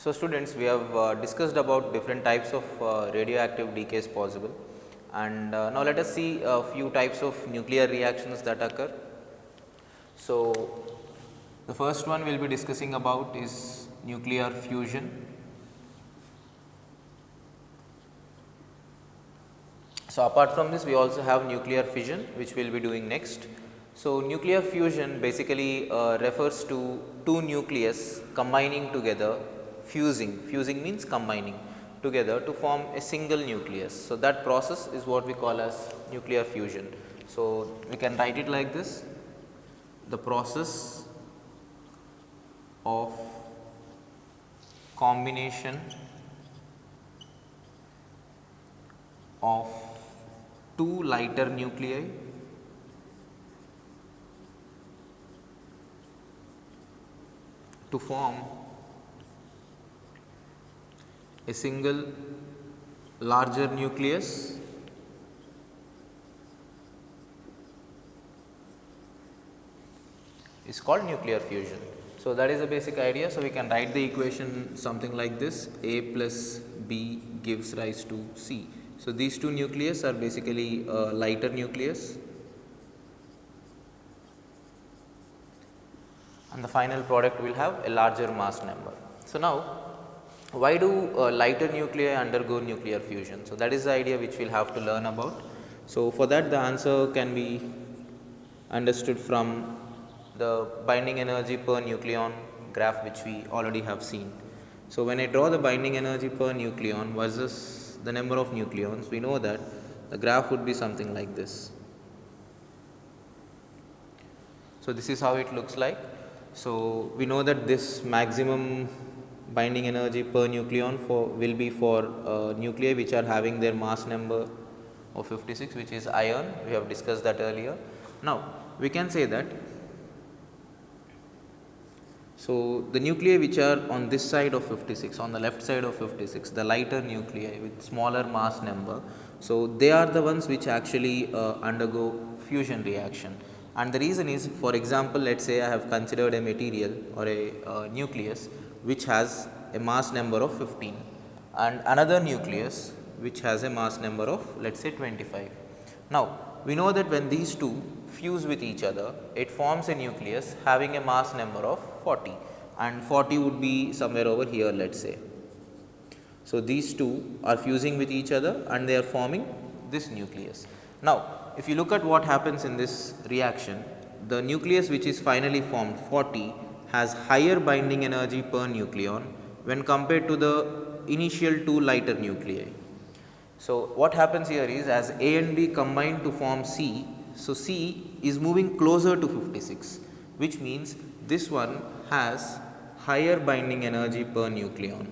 So, students, we have discussed about different types of radioactive decays possible, and now let us see a few types of nuclear reactions that occur. So, the first one we will be discussing about is nuclear fusion. So, apart from this we also have nuclear fission, which we will be doing next. So, nuclear fusion basically refers to two nucleus combining together, fusing means combining together to form a single nucleus. So, that process is what we call as nuclear fusion. So, we can write it like this: the process of combination of two lighter nuclei to form a single larger nucleus is called nuclear fusion. So, that is the basic idea. So, we can write the equation something like this: A plus B gives rise to C. So, these two nucleus are basically a lighter nucleus, and the final product will have a larger mass number. So, now why do lighter nuclei undergo nuclear fusion? So, that is the idea which we will have to learn about. So, for that the answer can be understood from the binding energy per nucleon graph, which we already have seen. So, when I draw the binding energy per nucleon versus the number of nucleons, we know that the graph would be something like this. So, this is how it looks like. So, we know that this maximum binding energy per nucleon will be for nuclei which are having their mass number of 56, which is iron. We have discussed that earlier. Now, we can say that, so the nuclei which are on this side of 56, on the left side of 56, the lighter nuclei with smaller mass number, so they are the ones which actually undergo fusion reaction. And the reason is, for example, let us say I have considered a material or a nucleus which has a mass number of 15 and another nucleus which has a mass number of, let us say, 25. Now, we know that when these two fuse with each other, it forms a nucleus having a mass number of 40, and 40 would be somewhere over here, let us say. So, these two are fusing with each other and they are forming this nucleus. Now, if you look at what happens in this reaction, the nucleus which is finally formed, 40, has higher binding energy per nucleon when compared to the initial two lighter nuclei. So, what happens here is, as A and B combine to form C, so C is moving closer to 56, which means this one has higher binding energy per nucleon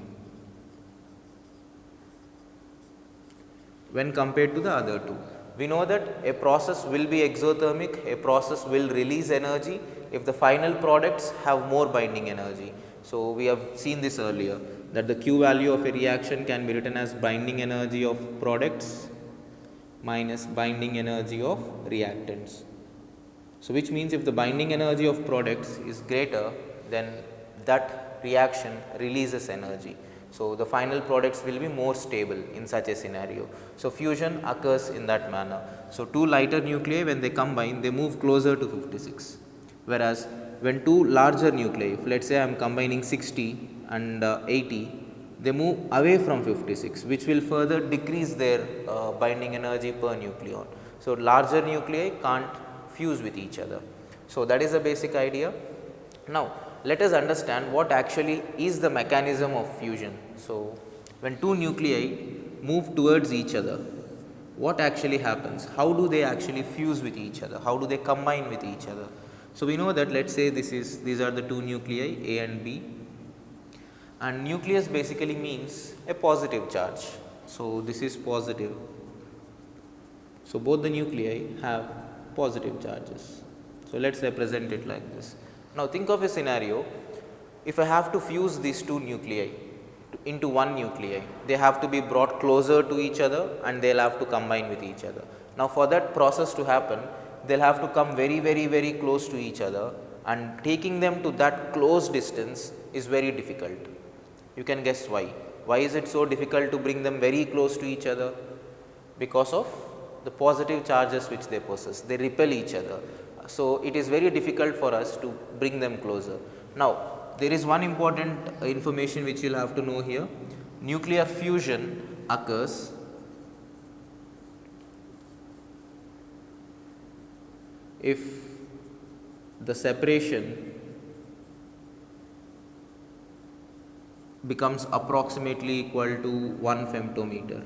when compared to the other two. We know that a process will be exothermic, a process will release energy if the final products have more binding energy. So, we have seen this earlier, that the Q value of a reaction can be written as binding energy of products minus binding energy of reactants. So, which means if the binding energy of products is greater, then that reaction releases energy. So, the final products will be more stable in such a scenario. So, fusion occurs in that manner. So, two lighter nuclei, when they combine, they move closer to 56, whereas when two larger nuclei, let us say I am combining 60 and 80, they move away from 56, which will further decrease their binding energy per nucleon. So, larger nuclei can't fuse with each other. So, that is the basic idea. Now, let us understand what actually is the mechanism of fusion. So, when two nuclei move towards each other, what actually happens? How do they actually fuse with each other? How do they combine with each other? So, we know that, let us say these are the two nuclei A and B, and nucleus basically means a positive charge. So, this is positive. So, both the nuclei have positive charges. So, let us represent it like this. Now, think of a scenario, if I have to fuse these two nuclei into one nuclei, they have to be brought closer to each other and they will have to combine with each other. Now, for that process to happen, they will have to come very close to each other, and taking them to that close distance is very difficult. You can guess why. Why is it so difficult to bring them very close to each other? Because of the positive charges which they possess. They repel each other. So, it is very difficult for us to bring them closer. Now, there is one important information which you will have to know here. Nuclear fusion occurs if the separation becomes approximately equal to 1 femtometer.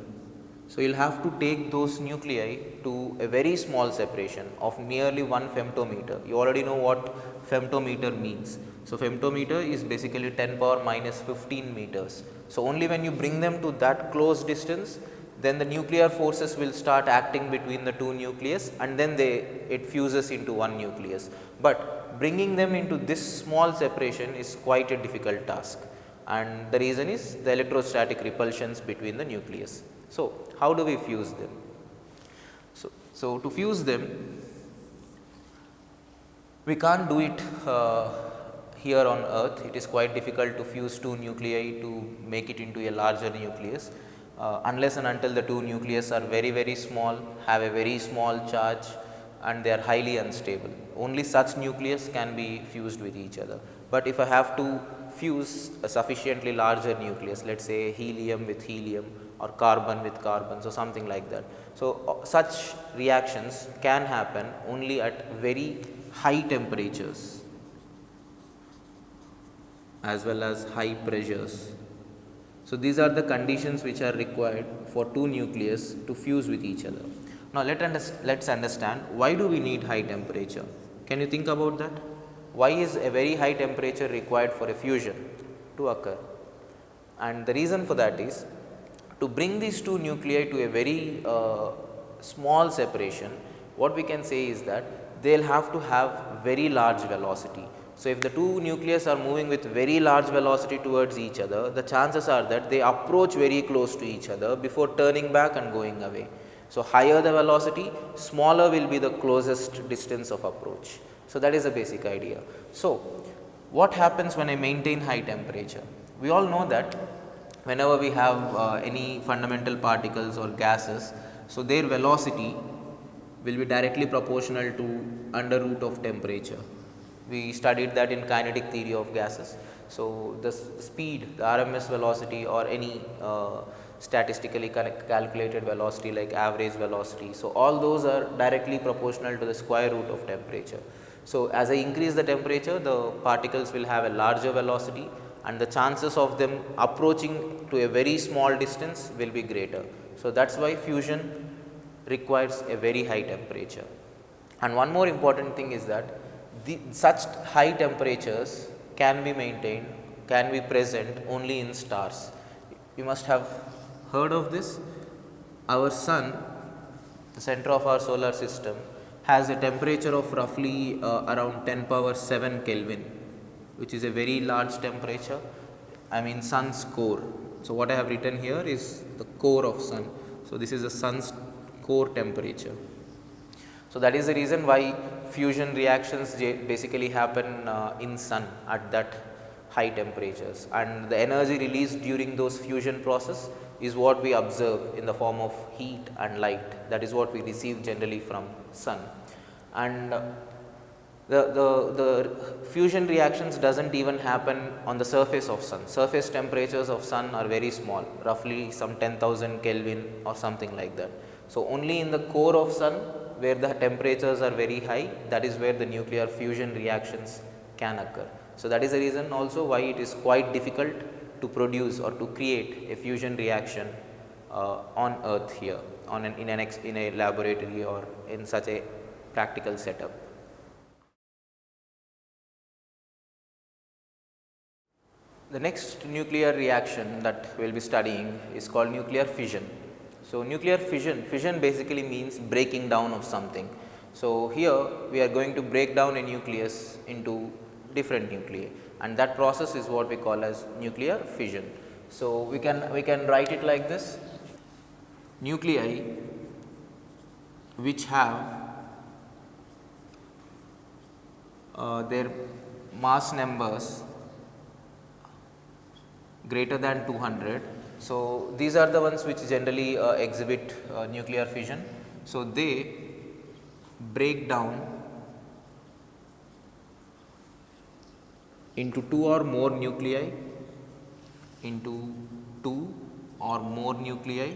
So, you will have to take those nuclei to a very small separation of nearly 1 femtometer. You already know what femtometer means. So, femtometer is basically 10 power minus 15 meters. So, only when you bring them to that close distance, then the nuclear forces will start acting between the two nucleus, and then it fuses into one nucleus. But bringing them into this small separation is quite a difficult task, and the reason is the electrostatic repulsions between the nucleus. So, how do we fuse them? So to fuse them, we can't do it here on earth. It is quite difficult to fuse two nuclei to make it into a larger nucleus, unless and until the two nucleus are very small, have a very small charge, and they are highly unstable. Only such nucleus can be fused with each other. But if I have to fuse a sufficiently larger nucleus, let us say helium with helium or carbon with carbon, so something like that. So, such reactions can happen only at very high temperatures as well as high pressures. So, these are the conditions which are required for two nucleus to fuse with each other. Now, let us understand why do we need high temperature. Can you think about that? Why is a very high temperature required for a fusion to occur? And the reason for that is, to bring these two nuclei to a very small separation, what we can say is that they will have to have very large velocity. So, if the two nucleus are moving with very large velocity towards each other, the chances are that they approach very close to each other before turning back and going away. So, higher the velocity, smaller will be the closest distance of approach. So, that is the basic idea. So, what happens when I maintain high temperature? We all know that whenever we have any fundamental particles or gases, so their velocity will be directly proportional to under root of temperature. We studied that in kinetic theory of gases. So, the speed, the RMS velocity or any statistically calculated velocity like average velocity. So, all those are directly proportional to the square root of temperature. So, as I increase the temperature, the particles will have a larger velocity, and the chances of them approaching to a very small distance will be greater. So, that is why fusion requires a very high temperature. And one more important thing is that such high temperatures can be maintained, can be present only in stars. You must have heard of this. Our sun, the center of our solar system, has a temperature of roughly around 10 power 7 Kelvin, which is a very large temperature. I mean sun's core. So, what I have written here is the core of sun. So, this is the sun's core temperature. So, that is the reason why fusion reactions basically happen in sun at that high temperatures, and the energy released during those fusion process is what we observe in the form of heat and light. That is what we receive generally from sun. And the fusion reactions doesn't even happen on the surface of sun. Surface temperatures of sun are very small, roughly some 10,000 Kelvin or something like that. So, only in the core of sun where the temperatures are very high, that is where the nuclear fusion reactions can occur. So, that is the reason also why it is quite difficult to produce or to create a fusion reaction on earth here in a laboratory or in such a practical setup. The next nuclear reaction that we will be studying is called nuclear fission. So, nuclear fission basically means breaking down of something. So, here we are going to break down a nucleus into different nuclei, and that process is what we call as nuclear fission. So, we can write it like this: nuclei which have their mass numbers greater than 200. So, these are the ones which generally exhibit nuclear fission. So, they break down into two or more nuclei, into two or more nuclei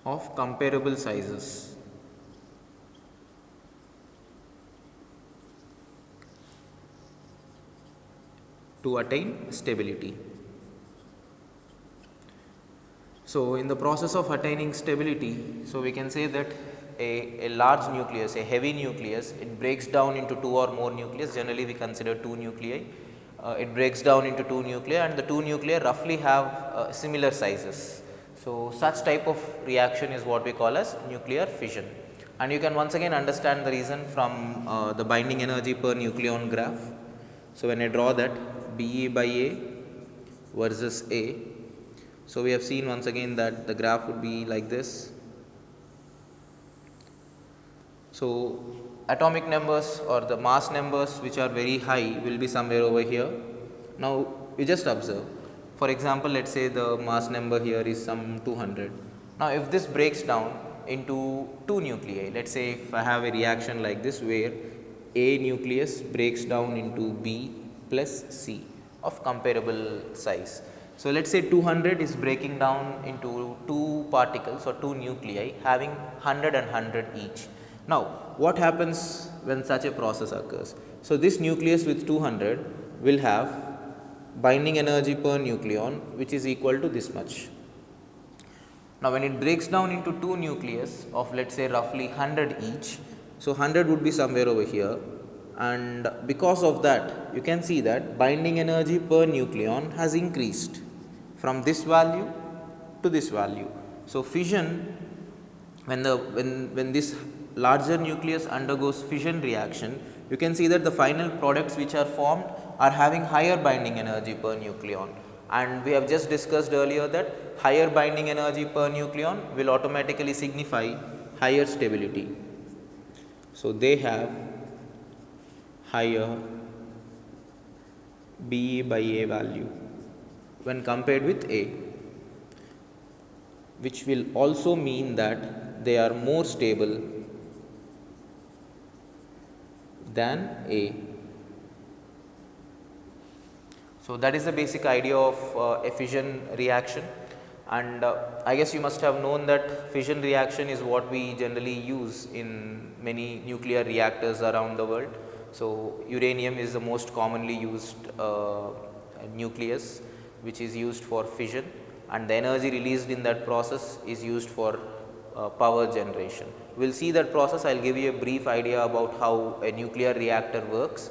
of comparable sizes. To attain stability. So, in the process of attaining stability, so we can say that a large nucleus, a heavy nucleus, it breaks down into two or more nucleus. Generally, we consider two nuclei. It breaks down into two nuclei, and the two nuclei roughly have similar sizes. So, such type of reaction is what we call as nuclear fission. And you can once again understand the reason from the binding energy per nucleon graph. So, when I draw that Be by A versus A, so we have seen once again that the graph would be like this. So, atomic numbers or the mass numbers which are very high will be somewhere over here. Now, you just observe, for example, let us say the mass number here is some 200. Now, if this breaks down into two nuclei, let us say if I have a reaction like this where A nucleus breaks down into B plus C of comparable size. So, let us say 200 is breaking down into two particles or two nuclei having 100 and 100 each. Now, what happens when such a process occurs? So, this nucleus with 200 will have binding energy per nucleon which is equal to this much. Now, when it breaks down into two nucleus of let us say roughly 100 each, so 100 would be somewhere over here, and because of that you can see that binding energy per nucleon has increased from this value to this value. So, fission, when this larger nucleus undergoes fission reaction, you can see that the final products which are formed are having higher binding energy per nucleon, and we have just discussed earlier that higher binding energy per nucleon will automatically signify higher stability. So, they have higher Be by A value when compared with A, which will also mean that they are more stable than A. So, that is the basic idea of a fission reaction, and I guess you must have known that fission reaction is what we generally use in many nuclear reactors around the world. So, uranium is the most commonly used nucleus which is used for fission, and the energy released in that process is used for power generation. We will see that process. I will give you a brief idea about how a nuclear reactor works.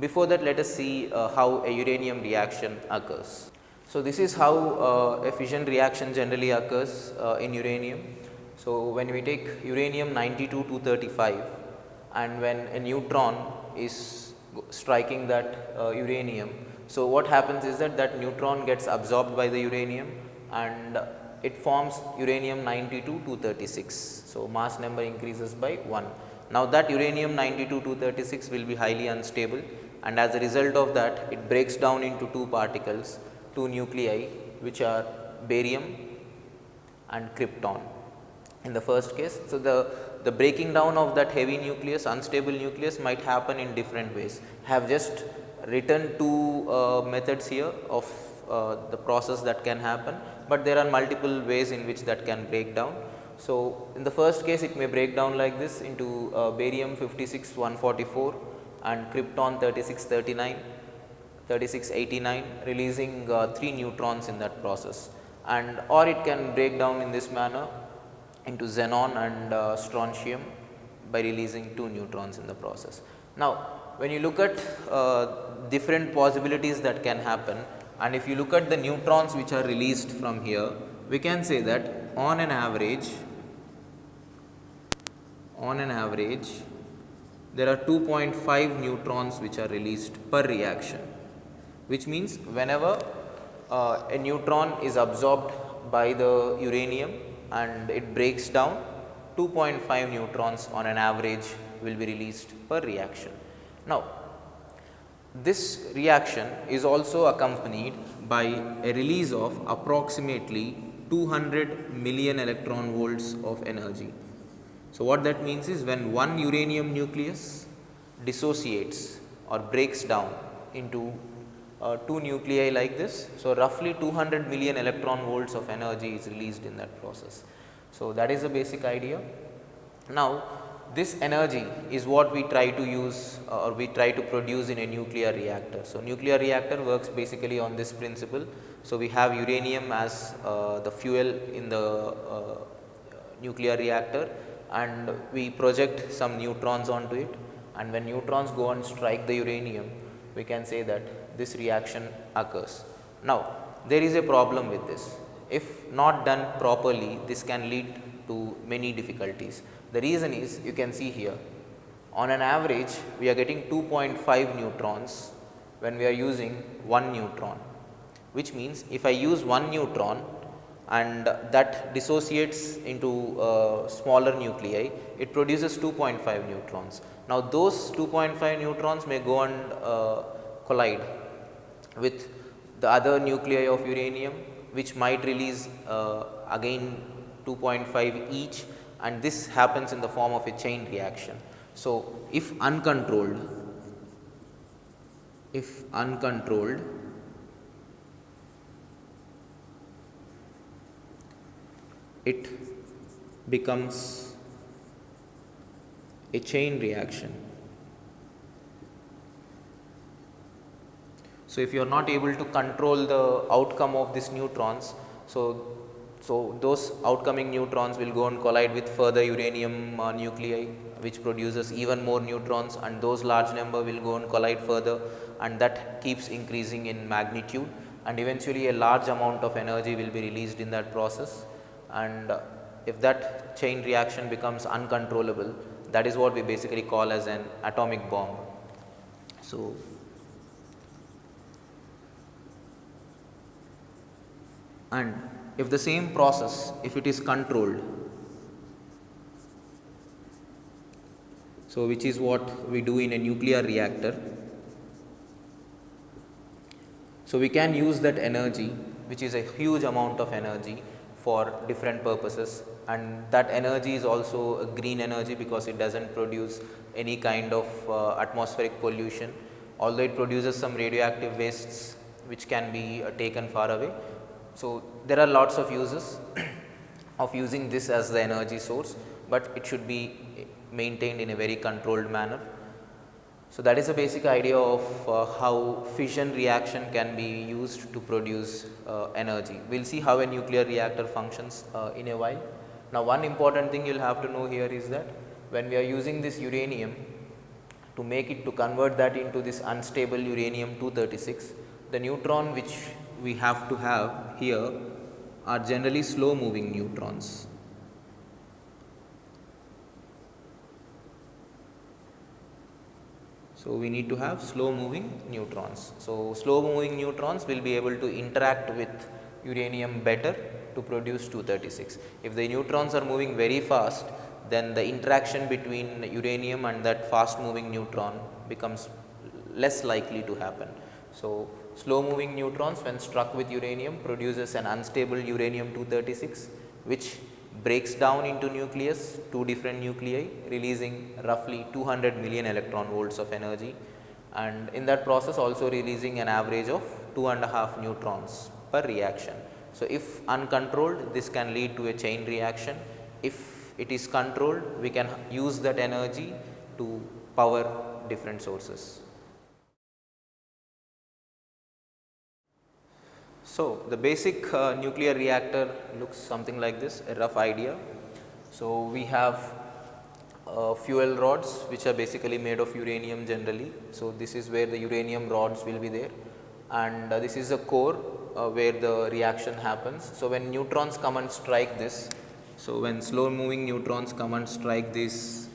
Before that, let us see how a uranium reaction occurs. So, this is how a fission reaction generally occurs in uranium. So, when we take uranium 92-235 and when a neutron is striking that uranium, so what happens is that that neutron gets absorbed by the uranium and it forms uranium 92-236. So, mass number increases by 1. Now, that uranium 92-236 will be highly unstable, and as a result of that it breaks down into two particles, two nuclei which are barium and krypton in the first case. So, the breaking down of that heavy nucleus, unstable nucleus might happen in different ways. I have just written two methods here of the process that can happen, but there are multiple ways in which that can break down. So, in the first case it may break down like this into barium 56-144 and krypton 36-39, 36-89, releasing 3 neutrons in that process, and or it can break down in this manner into xenon and strontium by releasing 2 neutrons in the process. Now, when you look at different possibilities that can happen, and if you look at the neutrons which are released from here, we can say that on an average there are 2.5 neutrons which are released per reaction, which means whenever a neutron is absorbed by the uranium and it breaks down, 2.5 neutrons on an average will be released per reaction. Now, This reaction is also accompanied by a release of approximately 200 million electron volts of energy. So what that means is, when one uranium nucleus dissociates or breaks down into two nuclei like this, so roughly 200 million electron volts of energy is released in that process. So that is the basic idea. Now this energy is what we try to use or we try to produce in a nuclear reactor. So nuclear reactor works basically on this principle. So we have uranium as the fuel in the nuclear reactor, and we project some neutrons onto it, and when neutrons go and strike the uranium, we can say that this reaction occurs. Now there is a problem with this. If not done properly, this can lead to many difficulties. The reason is, you can see here, on an average we are getting 2.5 neutrons when we are using 1 neutron, which means if I use 1 neutron and that dissociates into smaller nuclei, it produces 2.5 neutrons. Now those 2.5 neutrons may go and collide with the other nuclei of uranium, which might release again 2.5 each, and this happens in the form of a chain reaction. So if uncontrolled, it becomes a chain reaction. So if you are not able to control the outcome of these neutrons, so those outcoming neutrons will go and collide with further uranium nuclei, which produces even more neutrons, and those large number will go and collide further, and that keeps increasing in magnitude, and eventually a large amount of energy will be released in that process. And if that chain reaction becomes uncontrollable, that is what we basically call as an atomic bomb. So and if the same process, if it is controlled, so which is what we do in a nuclear reactor, so we can use that energy, which is a huge amount of energy, for different purposes, and that energy is also a green energy because it does not produce any kind of atmospheric pollution, although it produces some radioactive wastes which can be taken far away. So there are lots of uses of using this as the energy source, but it should be maintained in a very controlled manner. So that is the basic idea of how fission reaction can be used to produce energy. We will see how a nuclear reactor functions in a while. Now one important thing you will have to know here is that when we are using this uranium to convert that into this unstable uranium-236, the neutron which we have to have here are generally slow moving neutrons. So we need to have slow moving neutrons. So slow moving neutrons will be able to interact with uranium better to produce 236. If the neutrons are moving very fast, then the interaction between uranium and that fast moving neutron becomes less likely to happen. So slow moving neutrons, when struck with uranium, produces an unstable uranium-236, which breaks down into nucleus, two different nuclei, releasing roughly 200 million electron volts of energy, and in that process also releasing an average of 2.5 neutrons per reaction. So if uncontrolled, this can lead to a chain reaction. If it is controlled, we can use that energy to power different sources. So the basic nuclear reactor looks something like this, a rough idea. So we have fuel rods, which are basically made of uranium generally. So this is where the uranium rods will be there, and this is a core where the reaction happens. So when neutrons come and strike this, so when slow moving neutrons come and strike this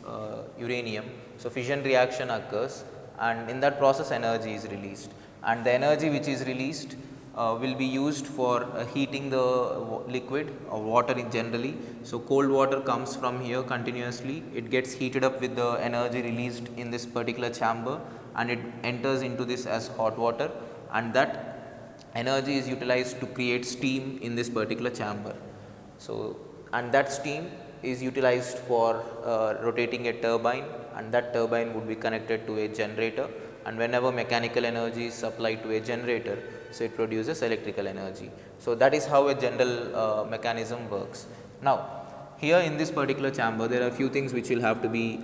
uranium, so fission reaction occurs, and in that process energy is released, and the energy which is released will be used for heating the liquid or water in generally. So, cold water comes from here continuously, it gets heated up with the energy released in this particular chamber and it enters into this as hot water, and that energy is utilized to create steam in this particular chamber. So, and that steam is utilized for rotating a turbine, and that turbine would be connected to a generator, and whenever mechanical energy is supplied to a generator, so it produces electrical energy. So, that is how a general mechanism works. Now, here in this particular chamber there are few things which you will have to be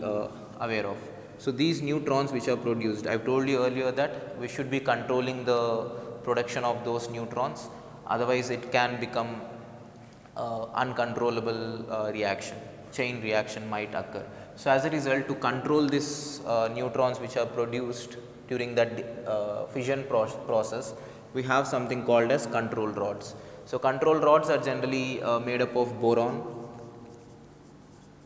aware of. So, these neutrons which are produced, I have told you earlier that we should be controlling the production of those neutrons, otherwise it can become uncontrollable reaction, chain reaction might occur. So, as a result, to control this neutrons which are produced during that fission process, we have something called as control rods. So, control rods are generally made up of boron.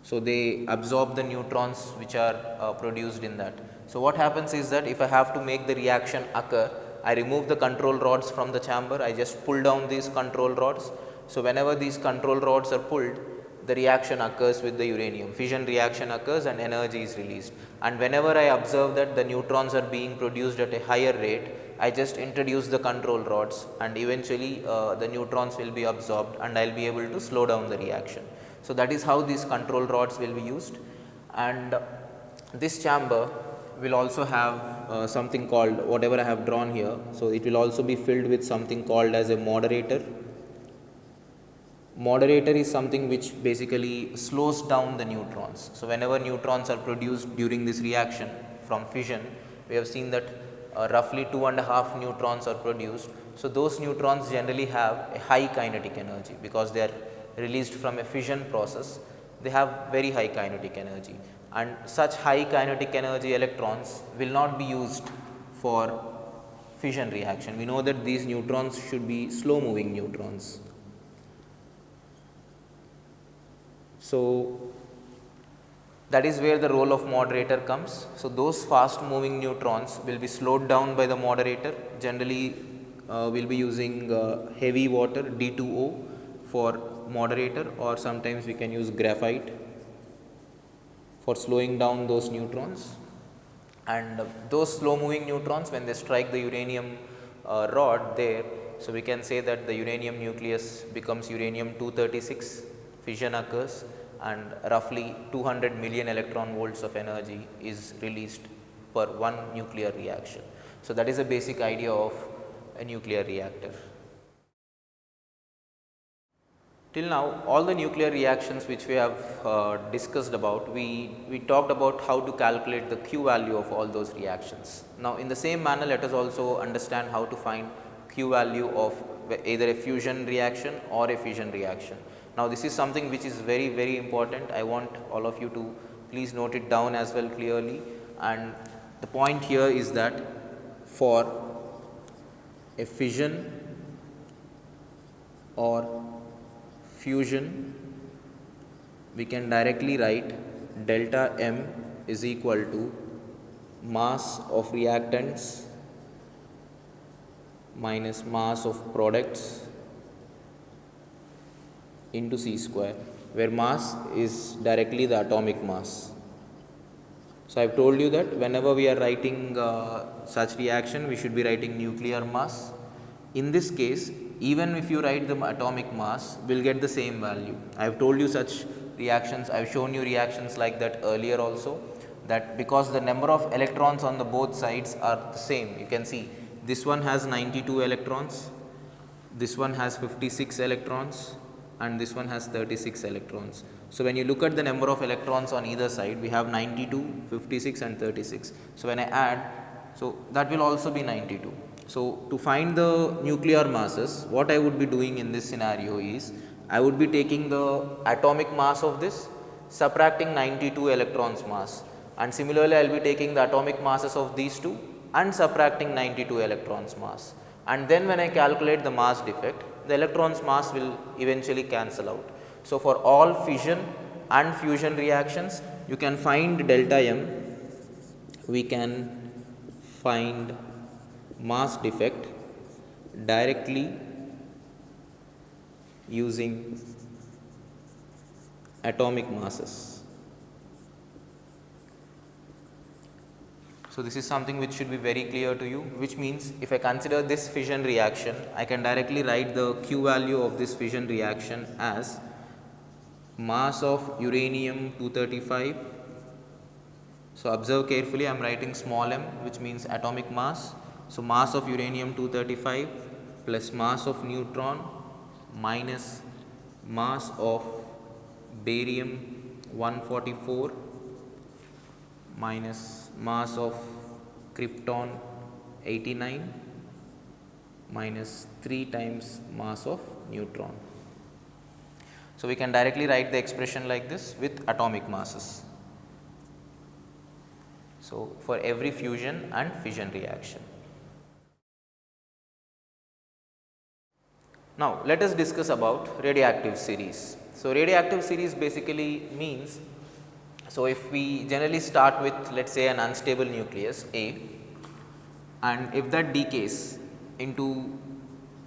So, they absorb the neutrons which are produced in that. So, what happens is that if I have to make the reaction occur, I remove the control rods from the chamber, I just pull down these control rods. So, whenever these control rods are pulled, the reaction occurs with the uranium, fission reaction occurs and energy is released. And whenever I observe that the neutrons are being produced at a higher rate, I just introduce the control rods and eventually the neutrons will be absorbed and I will be able to slow down the reaction. So, that is how these control rods will be used, and this chamber will also have something called whatever I have drawn here. So, it will also be filled with something called as a moderator. Moderator is something which basically slows down the neutrons. So, whenever neutrons are produced during this reaction from fission, we have seen that roughly 2.5 neutrons are produced. So, those neutrons generally have a high kinetic energy because they are released from a fission process, they have very high kinetic energy, and such high kinetic energy electrons will not be used for fission reaction. We know that these neutrons should be slow moving neutrons. So, that is where the role of moderator comes. So, those fast moving neutrons will be slowed down by the moderator. Generally we will be using heavy water D2O for moderator, or sometimes we can use graphite for slowing down those neutrons. And those slow moving neutrons, when they strike the uranium rod there, so we can say that the uranium nucleus becomes uranium 236, fission occurs and roughly 200 million electron volts of energy is released per one nuclear reaction. So, that is a basic idea of a nuclear reactor. Till now, all the nuclear reactions which we have discussed about, we talked about how to calculate the Q value of all those reactions. Now, in the same manner, let us also understand how to find Q value of either a fusion reaction or a fission reaction. Now, this is something which is very important. I want all of you to please note it down as well clearly, and the point here is that for a fission or fusion, we can directly write delta M is equal to mass of reactants minus mass of products into C square, where mass is directly the atomic mass. So, I have told you that whenever we are writing such reaction, we should be writing nuclear mass. In this case, even if you write the atomic mass, we will get the same value. I have told you such reactions, I have shown you reactions like that earlier also, that because the number of electrons on the both sides are the same. You can see this one has 92 electrons, this one has 56 electrons, and this one has 36 electrons. So, when you look at the number of electrons on either side, we have 92, 56 and 36. So, when I add, so that will also be 92. So, to find the nuclear masses, what I would be doing in this scenario is, I would be taking the atomic mass of this, subtracting 92 electrons mass, and similarly I will be taking the atomic masses of these two and subtracting 92 electrons mass, and then when I calculate the mass defect, the electrons mass will eventually cancel out. So, for all fission and fusion reactions, you can find delta M, we can find mass defect directly using atomic masses. So this is something which should be very clear to you, which means if I consider this fission reaction, I can directly write the Q value of this fission reaction as mass of uranium 235. So observe carefully, I am writing small m, which means atomic mass. So mass of uranium 235 plus mass of neutron minus mass of barium 144 minus mass of krypton 89 minus 3 times mass of neutron. So we can directly write the expression like this with atomic masses. So for every fusion and fission reaction. Now let us discuss about radioactive series. So radioactive series basically means, so if we generally start with, let us say, an unstable nucleus A, and if that decays into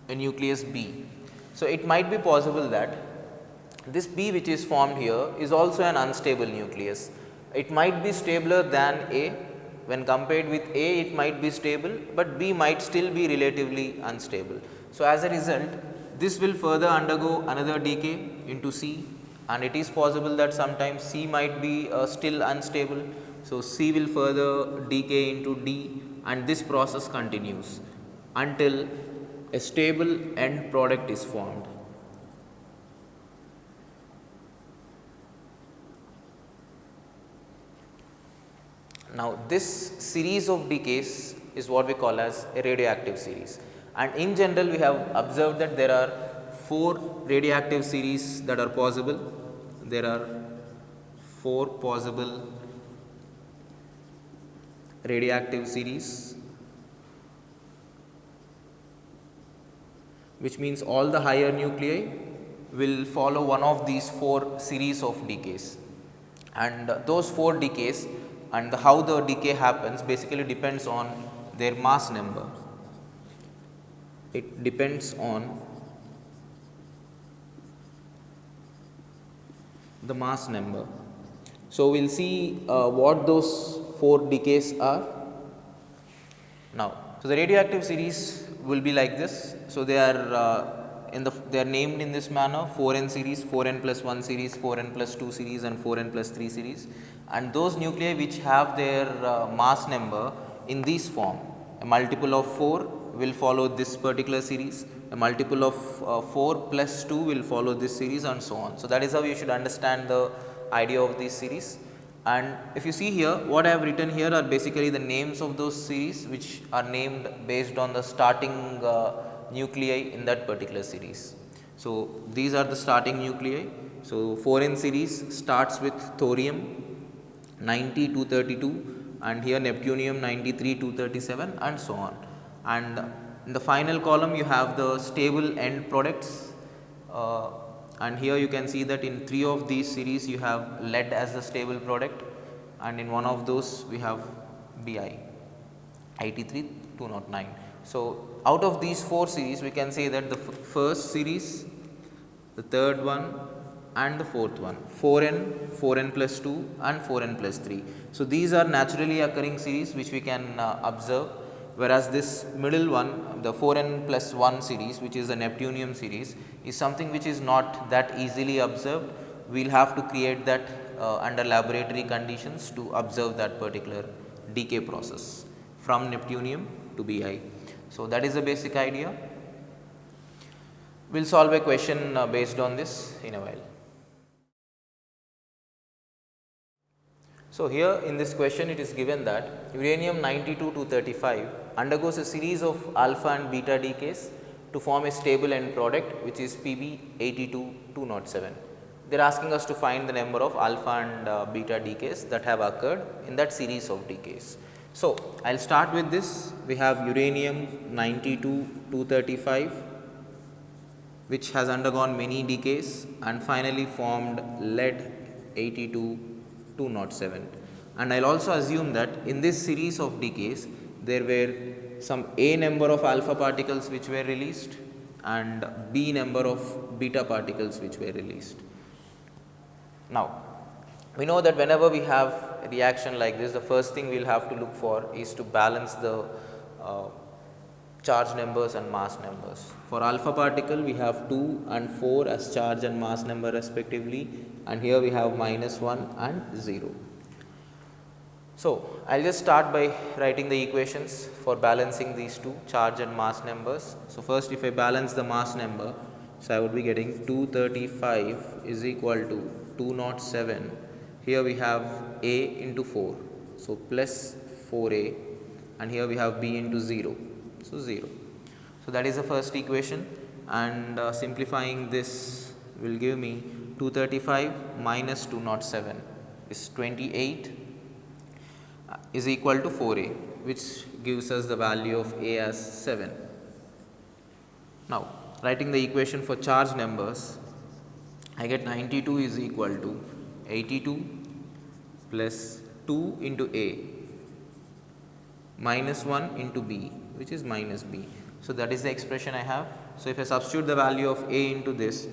a nucleus B, so it might be possible that this B which is formed here is also an unstable nucleus. It might be stabler than A. When compared with A, it might be stable, but B might still be relatively unstable. So as a result, this will further undergo another decay into C, and it is possible that sometimes C might be still unstable. So C will further decay into D, and this process continues until a stable end product is formed. Now this series of decays is what we call as a radioactive series, and in general we have observed that there are 4 radioactive series that are possible. There are 4 possible radioactive series, which means all the higher nuclei will follow one of these 4 series of decays, and those 4 decays and how the decay happens basically depends on their mass number. It depends on the mass number. So we will see what those 4 decays are now. So the radioactive series will be like this. So they are they are named in this manner: 4n series, 4n plus 1 series, 4n plus 2 series, and 4n plus 3 series. And those nuclei which have their mass number in this form, a multiple of 4 will follow this particular series, a multiple of 4 plus 2 will follow this series, and so on. So that is how you should understand the idea of this series. And if you see here, what I have written here are basically the names of those series which are named based on the starting nuclei in that particular series. So these are the starting nuclei. So 4n series starts with thorium 90 232, and here neptunium 93 237, and so on. And in the final column you have the stable end products, and here you can see that in 3 of these series you have lead as the stable product, and in one of those we have Bi 83 209. So out of these 4 series we can say that the first series, the third one, and the fourth one, 4n, 4n plus 2, and 4n plus 3. So these are naturally occurring series which we can observe, whereas this middle one, the 4n plus 1 series, which is the neptunium series, is something which is not that easily observed. We will have to create that under laboratory conditions to observe that particular decay process from neptunium to Bi. So that is the basic idea. We will solve a question based on this in a while. So here in this question it is given that uranium 92 235 undergoes a series of alpha and beta decays to form a stable end product which is Pb 82 207. They are asking us to find the number of alpha and beta decays that have occurred in that series of decays. So I will start with this. We have uranium 92 235 which has undergone many decays and finally formed lead 82 207, and I will also assume that in this series of decays there were some A number of alpha particles which were released and B number of beta particles which were released. Now, we know that whenever we have a reaction like this, the first thing we will have to look for is to balance the charge numbers and mass numbers. For alpha particle, we have 2 and 4 as charge and mass number respectively, and here we have -1 and 0. So, I will just start by writing the equations for balancing these two charge and mass numbers. So, first if I balance the mass number, so I would be getting 235 is equal to 207. Here we have A into 4, so plus 4A, and here we have B into 0, so 0. So, that is the first equation, and simplifying this will give me 235 minus 207 is 28 is equal to 4A, which gives us the value of A as 7. Now, writing the equation for charge numbers, I get 92 is equal to 82 plus 2 into A minus 1 into B, which is minus B. So, that is the expression I have. So, if I substitute the value of A into this,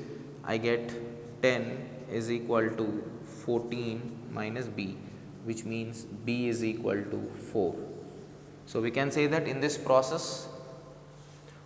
I get 10 is equal to 14 minus B, which means B is equal to 4. So, we can say that in this process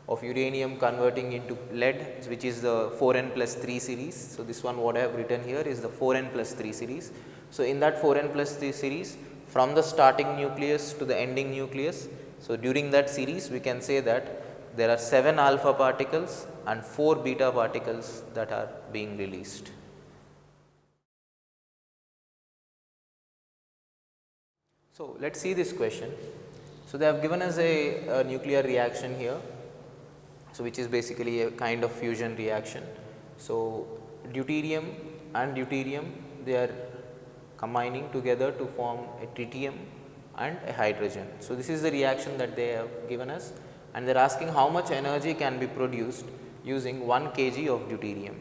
of uranium converting into lead, which is the 4n plus 3 series. So, this one what I have written here is the 4n plus 3 series. So, in that 4n plus 3 series, from the starting nucleus to the ending nucleus, so during that series we can say that there are 7 alpha particles and 4 beta particles that are being released. So, let us see this question. So, they have given us a nuclear reaction here, so which is basically a kind of fusion reaction. So, deuterium and deuterium, they are combining together to form a tritium and a hydrogen. So, this is the reaction that they have given us, and they are asking how much energy can be produced using 1 kg of deuterium.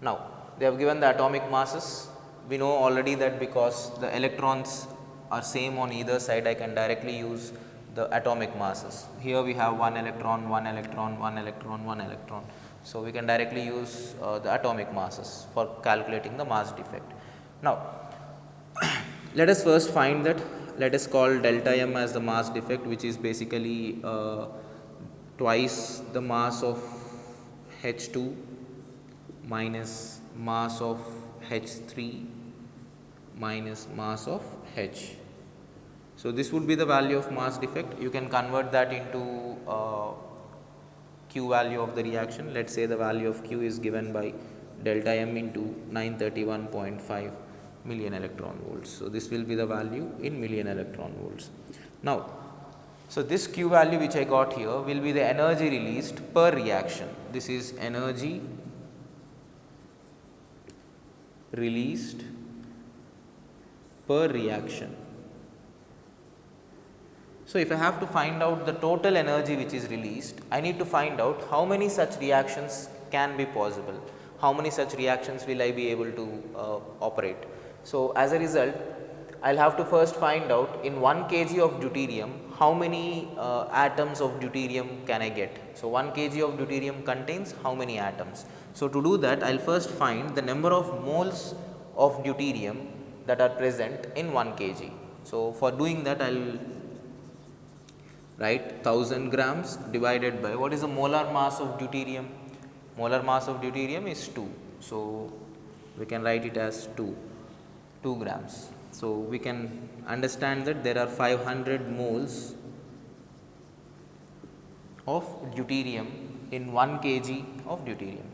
Now, they have given the atomic masses. We know already that because the electrons are same on either side, I can directly use the atomic masses. Here we have 1 electron, 1 electron, 1 electron, 1 electron. So, we can directly use the atomic masses for calculating the mass defect. Now, let us first find that, let us call delta M as the mass defect, which is basically twice the mass of H2 minus mass of H3 minus mass of H. So, this would be the value of mass defect. You can convert that into Q value of the reaction. Let us say the value of Q is given by delta M into 931.5 million electron volts. So, this will be the value in million electron volts. Now, so this Q value which I got here will be the energy released per reaction. This is energy released per reaction. So, if I have to find out the total energy which is released, I need to find out how many such reactions can be possible, how many such reactions will I be able to operate. So, as a result, I will have to first find out in 1 kg of deuterium how many atoms of deuterium can I get. So, 1 kg of deuterium contains how many atoms. So, to do that I will first find the number of moles of deuterium that are present in 1 kg. So, for doing that I will write 1000 grams divided by what is the molar mass of deuterium. Molar mass of deuterium is 2. So, we can write it as 2 grams. So, we can understand that there are 500 moles of deuterium in 1 kg of deuterium.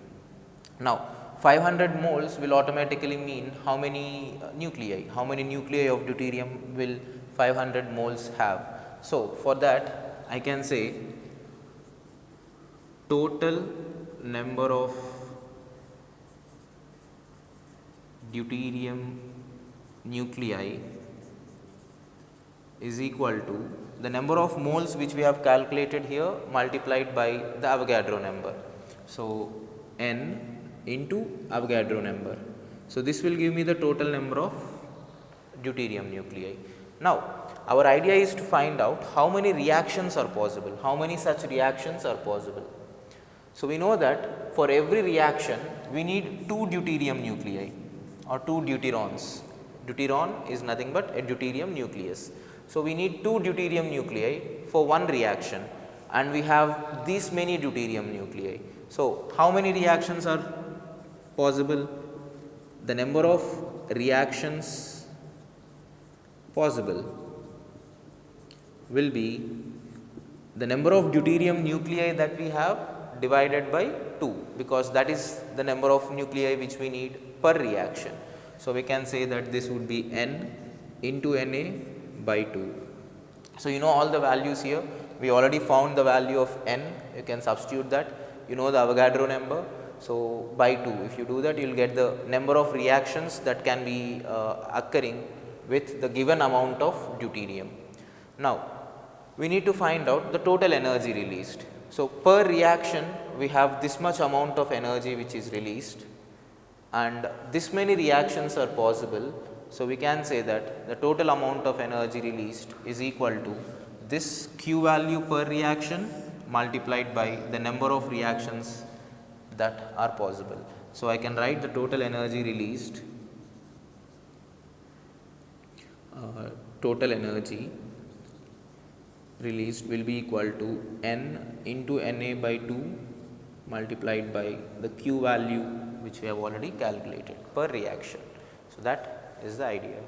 Now, 500 moles will automatically mean how many nuclei, how many nuclei of deuterium will 500 moles have. So, for that I can say total number of deuterium nuclei is equal to the number of moles which we have calculated here multiplied by the Avogadro number. So, N into Avogadro number. So, this will give me the total number of deuterium nuclei. Now, our idea is to find out how many reactions are possible, how many such reactions are possible. So, we know that for every reaction we need 2 deuterium nuclei or 2 deuterons. Deuteron is nothing but a deuterium nucleus. So, we need 2 deuterium nuclei for one reaction, and we have these many deuterium nuclei. So, how many reactions are possible? The number of reactions possible will be the number of deuterium nuclei that we have divided by 2, because that is the number of nuclei which we need per reaction. So, we can say that this would be n into Na by 2. So, you know all the values here. We already found the value of n, you can substitute that, you know the Avogadro number. So, by 2, if you do that, you will get the number of reactions that can be occurring with the given amount of deuterium. Now, we need to find out the total energy released. So, per reaction we have this much amount of energy which is released, and this many reactions are possible. So, we can say that the total amount of energy released is equal to this Q value per reaction multiplied by the number of reactions that are possible. So, I can write the total energy released, will be equal to n into Na by 2 multiplied by the Q value which we have already calculated per reaction. So, that is the idea.